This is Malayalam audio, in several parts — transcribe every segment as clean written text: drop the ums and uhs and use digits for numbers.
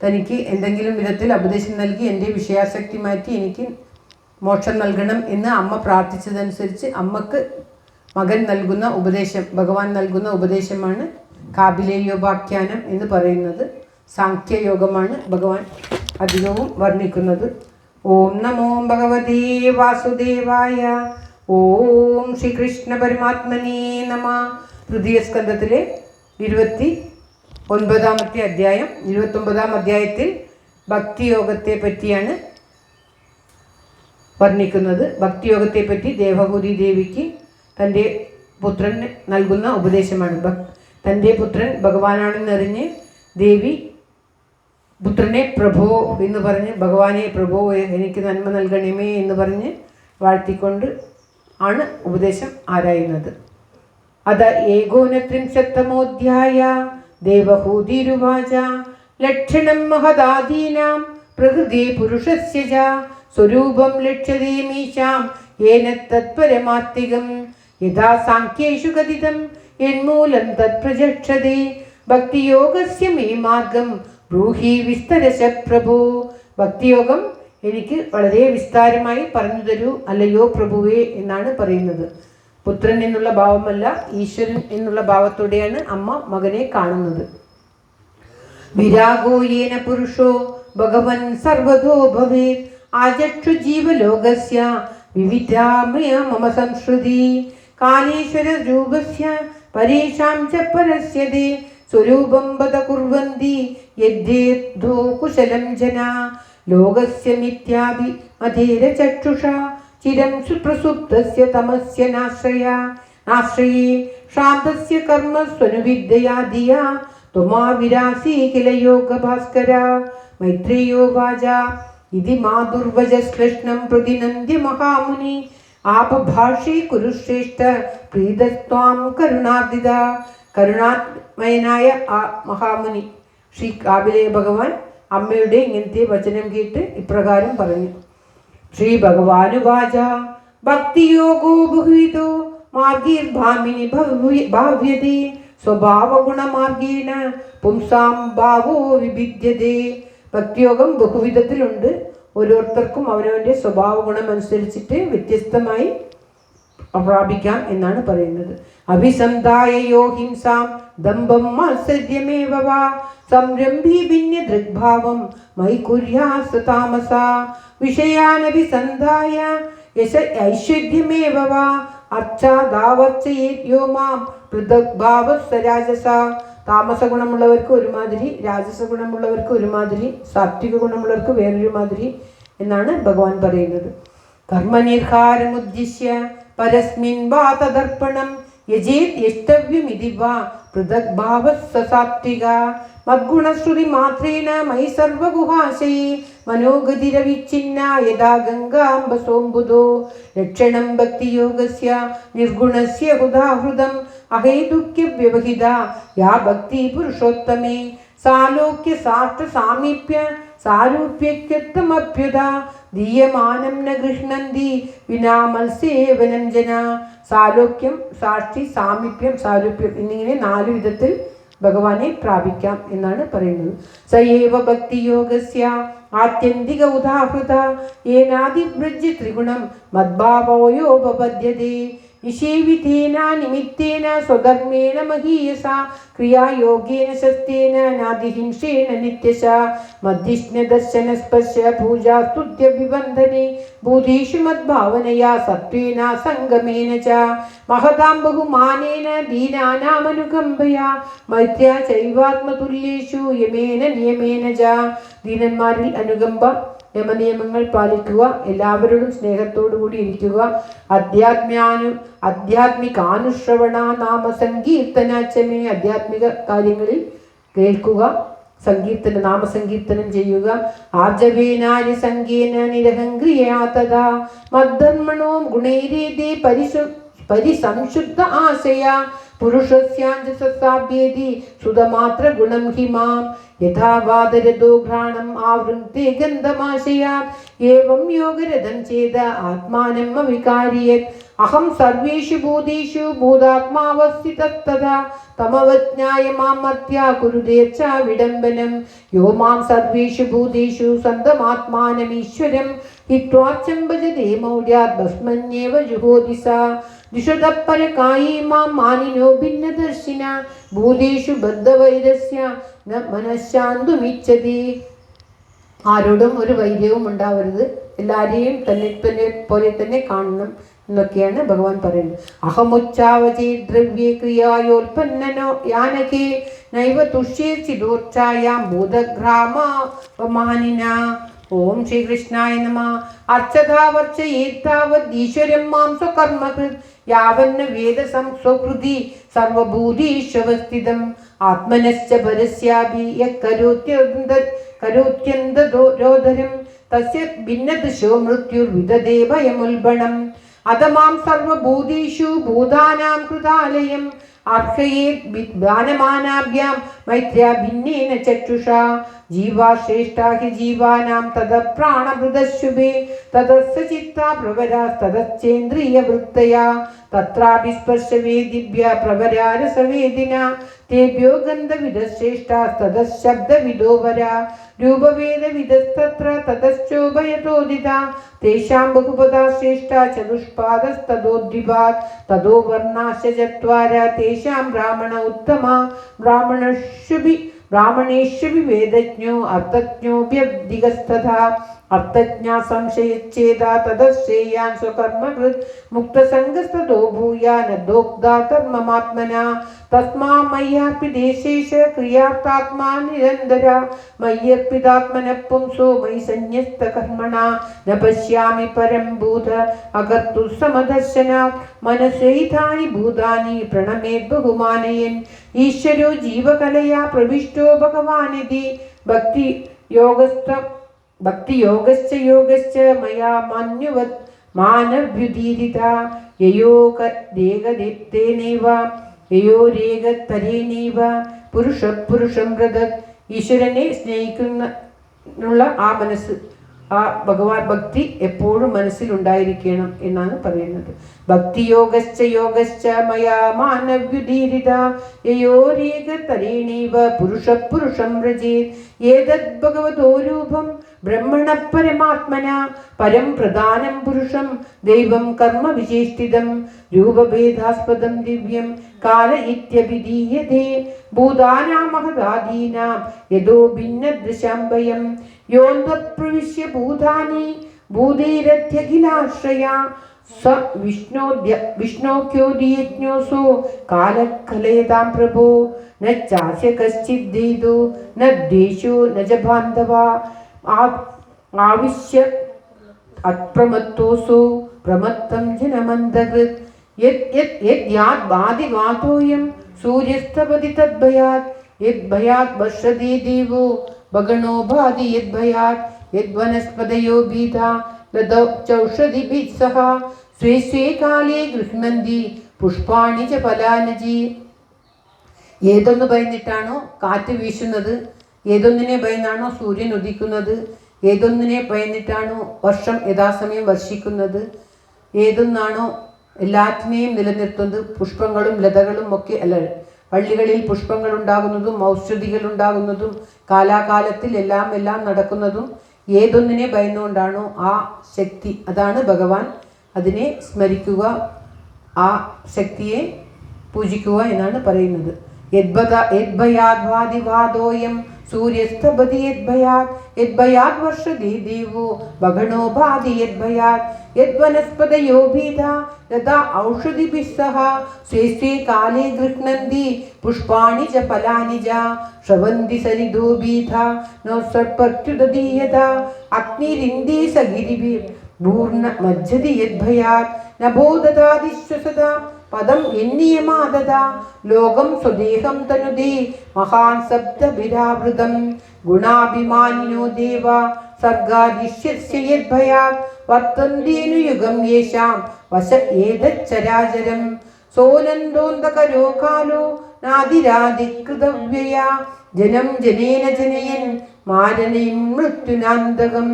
തനിക്ക് എന്തെങ്കിലും വിധത്തിൽ ഉപദേശം നൽകി എൻ്റെ വിഷയാസക്തി മാറ്റി എനിക്ക് മോക്ഷം നൽകണം എന്ന് അമ്മ പ്രാർത്ഥിച്ചതനുസരിച്ച് അമ്മക്ക് മകൻ നൽകുന്ന ഉപദേശം, ഭഗവാൻ നൽകുന്ന ഉപദേശമാണ് കാപിലേയോപാഖ്യാനം എന്ന് പറയുന്നത്. സാഖ്യയോഗമാണ് ഭഗവാൻ അധികവും വർണ്ണിക്കുന്നത്. ഓം നമോ ഭഗവതേ വാസുദേവായ. ഓം ശ്രീകൃഷ്ണ പരമാത്മനേ നമ. തൃതീയ സ്കന്ധത്തിലെ 29-ാമത്തെ അധ്യായം. 29-ാം അധ്യായത്തിൽ ഭക്തിയോഗത്തെ പറ്റിയാണ് വർണ്ണിക്കുന്നത്. ഭക്തിയോഗത്തെപ്പറ്റി ദേവഹൂതി ദേവിക്ക് തൻ്റെ പുത്രൻ നൽകുന്ന ഉപദേശമാണ്. തൻ്റെ പുത്രൻ ഭഗവാനാണെന്നറിഞ്ഞ് ദേവി പുത്രനെ പ്രഭോ എന്ന് പറഞ്ഞ്, ഭഗവാനെ പ്രഭോ എനിക്ക് നന്മ നൽകണമേ എന്ന് പറഞ്ഞ് വാഴ്ത്തിക്കൊണ്ട് ആണ് ഉപദേശം ആരായുന്നത്. അത ഏകോനത്രിംശത്തമോധ്യായ. ദേവഹൂതിരുവാച ലക്ഷണം മഹദാദീനാം പ്രകൃതി പുരുഷസ്യ ച സ്വരൂപം ലക്ഷ്യതേ മീശാം യേന തത്പരമാത്മികം യഥാ സാഖ്യേഷു കഥിതം യന്മൂലം തത്പ്രചക്ഷതേ ഭക്തിയോഗസ്യ മേ മാർഗം ബ്രൂഹി വിസ്തരശ പ്രഭോ. ഭക്തിയോഗം എനിക്ക് വളരെ വിസ്താരമായി പറഞ്ഞു തരൂ അല്ലയോ പ്രഭുവേ എന്നാണ് പറയുന്നത്. പുത്രൻ എന്നുള്ള ഭാവമല്ല, ഈശ്വരൻ എന്നുള്ള ഭാവത്തോടെയാണ് അമ്മ മകനെ കാണുന്നത്. വിരാഗോയേന പുരുഷോ ഭഗവൻ സർവതോ ഭവേത് ആചക്ഷു ജീവലോകസ്യ വിവിധാമയ മമ സംശ്രുതി കാലേശ്വര രൂപസ്യ പരേഷാം ച പരസ്യതേ സ്വരൂപം വദ കുർവന്തി യദ്ദേധോ കുശലം ജനാ ലോകസ്യ മിഥ്യാഭി മധേര ചക്ഷുഷാ ചിരം സുപ്രസുപ്തസ്യ തമസ്യ നാശ്രയേ ശാന്തസ്യ കർമ്മസ്വനുവിദ്യയാ ധിയാ ത്വമാ വിരാസി കില യോഗഭാസ്കര. മൈത്രേയോ വാച ഇതി മാതുർവചശ്ലഷ്ണം പ്രതിനന്ദ്യ മഹാമുനി ആപഭാഷേ കുരുശ്രേഷ്ഠ പ്രീതസ്ത്വാം കരുണാർദിത. കരുണാമയനായ ആ മഹാമുനി ശ്രീ കാപിലേയ ഭഗവാൻ അമ്മയുടെ ഇങ്ങനത്തെ വചനം കേട്ട് ഇപ്രകാരം പറഞ്ഞു. ശ്രീ ഭഗവാനുവാച ഭക്തിയോഗോ ബഹുവിധോ മാർഗീർഭാമിനി ഭാവ്യതേ സ്വഭാവഗുണമാർഗേണ പുംസാം ഭാവോ വിഭിദ്യതേ. ഭക്തിയോഗം ബഹുവിധത്തിലുണ്ട്. ഓരോരുത്തർക്കും അവനവൻ്റെ സ്വഭാവ ഗുണം അനുസരിച്ചിട്ട് വ്യത്യസ്തമായി പ്രാപിക്കാം എന്നാണ് പറയുന്നത്. അഭിസന്ധായ യോ ഹിംസാം ദമ്പം മാത്സര്യമേവ വാ സംരംഭി ഭിന്യ ദൃഗ്ഭാവം മയി കുര്യാസ താമസാ വിഷയാനഭിസന്ധായ യശ ഐശ്വര്യമേവ വാ അർച്ചാദാവർച്ചയോ മാം പൃഥഗ്ഭാവസ്സ രാജസ. താമസ ഗുണമുള്ളവർക്ക് ഒരുമാതിരി, രാജസ ഗുണമുള്ളവർക്ക് ഒരുമാതിരി, സാത്വിക ഗുണമുള്ളവർക്ക് വേറൊരു മാതിരി എന്നാണ് ഭഗവാൻ പറയുന്നത്. കർമ്മനിർഹാരമുദ്ദിശ്യ പരസ്മിൻ വാ തദർപ്പണം യജേത് യഷ്ടവ്യമിതി വാ പൃഥഗ്ഭാവസ്സ സാത്വിക മദ്ഗുണശ്രുതി മാത്രേണ മയി സർവഗുഹാശയേ മനോഗതിരവിച്ഛിന്ന യഥാ ഗംഗാംബസോംബുധോ ലക്ഷണം ഭക്തിയോഗസ്യ നിർഗുണസ്യ ഹൃദാഹൃദം അഹേതുക്യ വ്യവഹിത യാ ഭക്തി പുരുഷോത്തമേ സാലോക്യ സാഷ്ട സാമീപ്യ സാരൂപ്യക്യത്വമഭ്യുത ദീയമാനം ന ഗൃഹ്ണന്തി വിനാമത്സേവനം ജന. സാലോക്യം, സാക്ഷി, സാമീപ്യം, സാരൂപ്യം എന്നിങ്ങനെ 4 വിധത്തിൽ ഭഗവാനെ പ്രാപിക്കാം എന്നാണ് പറയുന്നത്. സയേവ ഭക്തിയോഗസ്യ ആത്യന്തിക ഉദാഹൃത ഏനാദിവ്രജ്യ ത്രിഗുണം മദ്ഭാവോയോപപദ്യതേ നിഷേവിതേന നിമിത്തേന സ്വധർമ്മേണ മഹീയസ ക്രിയായോഗേന ശസ്തേന നാദിഹിംസേന നിത്യശ മധ്യഷ്ണദർശന സ്പർശ പൂജാ സ്തുത്യ വിബന്ധനെ ബോധേഷു മദ്ഭാവനയാ സത്വേന സംഗമേന ച മഹതാം ബഹുമാനേന ദീനാനാമനുകമ്പയാ മൈത്ര്യാ ചൈവാത്മതുല്യേഷു യമേന നിയമേന ച. ദീനന്മാരിൽ അനുകമ്പ, യമനിയമങ്ങൾ പാലിക്കുക, എല്ലാവരോടും സ്നേഹത്തോടുകൂടി ഇരിക്കുക, ആധ്യാത്മികാനുശ്രവണ നാമസങ്കീർത്തനാച്ചമേ ആധ്യാത്മിക കാര്യങ്ങളിൽ കേൾക്കുക, നാമസങ്കീർത്തനം ചെയ്യുക. ആർജവേനാരി സംഗേന നിരഹംക്രിയാ തഥാ മദ്ധർമ്മണോ ഗുണൈരേതേ പരിസംശുദ്ധ ആശയ പുരുഷസ്യാഞ്ജസാഭ്യേതി സുതമാത്ര ഗുണം ഹിമാം യഥാ വാദരഥോ ഘ്രാണം ആവൃത്തെ ഗന്ധമാശയാ ഏവം യോഗരഥം ചേത ആത്മാനം അവികാരിയത് അഹം സർവേഷു ഭൂതേഷു ഭൂതാത്മാവസ്ഥിതസ്തഥാ തമവജ്ഞായ മാം മർത്യ കുരുതേച്ഛ വിഡംബനം യോ മാം സർവേഷു ഭൂതേഷു സന്തമാത്മാനമീശ്വരം ഹിത്വാച്ഛം ഭജതേ മൗഢ്യാത് ഭസ്മന്യേവ ജുഹോതി സ ദിശതപരകായീ മാം മാനിനോ ഭിന്നദർശിന ഭൂതേഷു ബദ്ധവൈരസ്യ ന മനഃശാന്തുമിച്ഛതി. ആരോടും ഒരു വൈര്യവും ഉണ്ടാവരുത്, എല്ലാവരെയും തന്നെ പോലെ തന്നെ കാണണം എന്നൊക്കെയാണ് ഭഗവാൻ പറയുന്നത്. അഹമുച്ചാവചേ ദ്രവ്യേ ക്രിയായോൽപന്നനോ യാനകേ നൈവ തുഷ്യേ ചിദോർച്ചായാം ഭൂതഗ്രാമാവമാനിന. ഓം ശ്രീകൃഷ്ണായ നമഃ. അർച്ചതാവർച്ചയേത്താവത് ഈശ്വരം മാം സ്വകർമ്മകൃത് യാവന്ന വേദസം സ്വകൃതി സർവഭൂതീശ്വസ്ഥിതം ആത്മനശ്ച പരസ്യാഭി യത്കരോത്യന്തരോധരം തസ്യ ഭിന്നദശോ മൃത്യുർവിദദേ ഭയമുൽബണം. അധമാം സർവഭൂതേഷു ഭൂതാനാം കൃതാലയം അർഹയേത് ദാനമാനാഭ്യാം മൈത്ര്യാ ഭിന്നേന ചക്ഷുഷാ. ജീവാ ശ്രേഷ്ഠാ ഹി ജീവാനാം തദ പ്രാണഭൃതശുഭേ തദസ്സ ചിത്താ പ്രവരാ തദശ്ചേന്ദ്രിയവൃത്തയാ തത്രാപി സ്പർശവേദിഭ്യ പ്രവരാ രസവേദിന തേഭ്യോ ഗന്ധവിദശ്രേഷ്ഠാ തദശബ്ദവിദോ വരാ രൂപവേദവിദസ്തത്ര തതശ്ചോഭയതോദിതാ തേഷാം ബഹുപദാ ശ്രേഷ്ഠാ ചതുഷ്പാദസ്തദോദ്വിഭാത് തദോ വർണ്ണാശ്ച ചത്വാര തേഷാം ബ്രാഹ്മണ ഉത്തമ ബ്രാഹ്മണേഷു വേദജ്ഞോ അർത്ഥജ്ഞോഭ്യധികസ്തഥാ അർത്ഥജ്ഞാ സംശയച്ഛേദാ തദശ്രേയാൻ സ്വകർമ്മകൃത് മുക്തസംഗസ്തദോ ഭൂയാ നദോക്താ തന്മമാത്മനാ തസ്മാ മയ്യാർപ്പിതേശേഷ ക്രിയാർത്ഥാത്മാ നിരന്തര മയ്യർപ്പിതാത്മനഃ പുംസോ മയി സന്യസ്തകർമ്മണാ ന പശ്യാമി പരം ഭൂത അകർത്തു സമദർശനാത് മനസൈതാനി ഭൂതാനി പ്രണമേത് ബഹുമാനയൻ ഈശ്വരോ ജീവകലയാ പ്രവിഷ്ടോ ഭഗവാനിതി ഭക്തിയോഗശ്ച യോഗശ്ച മയാ മന്യുവത് മാനവ്യുദീരിതാ യയോരേകതരേനൈവ പുരുഷം വ്രതത്. ഈശ്വരനെ സ്നേഹിക്കുന്ന ആ മനസ്സ്, ആ ഭഗവാൻ ഭക്തി എപ്പോഴും മനസ്സിലുണ്ടായിരിക്കണം എന്നാണ് പറയുന്നത്. ഭക്തിയോഗശ്ച യോഗശ്ച മയാ മാനവ്യുദീരിതാ യയോരേകതരേണൈവ പുരുഷം വ്രജേത്. ഏതദ് ഭഗവതോ രൂപം ബ്രഹ്മണ പരമാത്മന പരം പ്രധാനം പുരുഷം ദൈവം കർമ്മ വിശേഷ്ടിതം രൂപഭേദാസ്പദം ദിവ്യം കാല ഇത്യഭിധീയതേ ഭൂതാനാമഹദാദീനാം യദോ ഭിന്നദൃശാംബയം യോന്തപ്രവിശ്യ ഭൂതാനി ഭൂതൈരത്യഖിലാശ്രയാ സ വിഷ്ണോക്യോദിയജ്ഞോസോ കാലകലയതാം പ്രഭോ ന ചാസ്യ കശ്ചിദ്ദേതു ന ദ്വേഷോ ന ച ബാന്ധവാ ആവിശ്യ അപ്രമത്തോസോ പ്രമത്തം ജനമന്ദകൃത്. യദ്യാദ്വാദിവാതോയം സൂര്യസ്തപതി തദ്ഭയാത് യദ്ഭയാത് വർഷതി ദേവോ ഭഗണോ ഭാതി യദ്ഭയാത് യദ്വനസ്പതയോ ഭീതാ ലതൗഷധിഭിः സഹ സ്വേ സ്വേ കാലേ ഗൃഹ്ണന്തി പുഷ്പാണി ച ഫലാനി. ഏതൊന്ന് ഭയന്നിട്ടാണോ കാറ്റ് വീശുന്നത്, ഏതൊന്നിനെ ഭയന്നാണോ സൂര്യൻ ഉദിക്കുന്നത്, ഏതൊന്നിനെ ഭയന്നിട്ടാണോ വർഷം യഥാസമയം വർഷിക്കുന്നത്, ഏതൊന്നാണോ എല്ലാറ്റിനെയും നിലനിർത്തുന്നത്, പുഷ്പങ്ങളും ലതകളും ഒക്കെ അല്ല, പള്ളികളിൽ പുഷ്പങ്ങൾ ഉണ്ടാകുന്നതും ഔഷധികൾ ഉണ്ടാകുന്നതും കാലാകാലത്തിൽ എല്ലാം നടക്കുന്നതും ഏതൊന്നിനെ ഭയന്നുകൊണ്ടാണോ ആ ശക്തി, അതാണ് ഭഗവാൻ. അതിനെ സ്മരിക്കുക, ആ ശക്തിയെ പൂജിക്കുക എന്നാണ് പറയുന്നത്. യദ്ഭയാദ്വാദിവാദോയം സൂര്യസ്തപതി യദ്ഭയാത് യദ്ഭയാത് വർഷതി ദേവോ ഭഗണോ ഭാതി യദ്ഭയാത് യദ്വനസ്പതയോ ഭീതാ ലതാ ഔഷധിഭിः സഹ സ്വേ സ്വേ കാലേ ഗൃഹ്ണന്തി പുഷ്പാണി ച ഫലാനി ച ശ്രവന്തി സരിതോ ഭീതാ നോ സർപ്പത്യുദീയതാ അഗ്നിരിന്ദി സഗിരിഭിः ഭൂർണ മജ്ജതി യദ്ഭയാത് നഭോ ദദാതി ശ്വസതാ പദം എന്നിയമാദദാ ലോകം സ്വദേഹം തനുദേ മഹാൻ ശബ്ദഭിരാവൃതം ഗുണാഭിമാനിനോ ദേവ സർഗാദിശ്യസ്യ യദ്ഭയാത് വർത്തന്തേനു യുഗം യേഷാം വശ ഏതച്ചരാചരം സോനന്ദോന്തകരോ കാലോ നാദിരാദികൃതവ്യയാ ജനം ജനേന ജനയൻ മാരനയും മൃത്യുനാന്തകം.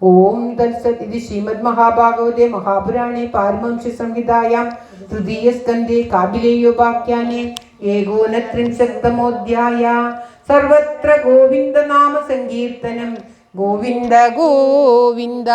ഓം തത്സത്. ഇത് ശ്രീമദ് മഹാഭാഗവതേ മഹാപുരാണേ പാരമഹംസ്യ സംഹിതായാം തൃതീയസ്കന്ധേ കാപിലേയോപാഖ്യാനേ ഏകോനത്രിംശത്തമോऽധ്യായः. സർവത്ര ഗോവിന്ദനാമ സങ്കീർത്തനം. ഗോവിന്ദ ഗോവിന്ദ.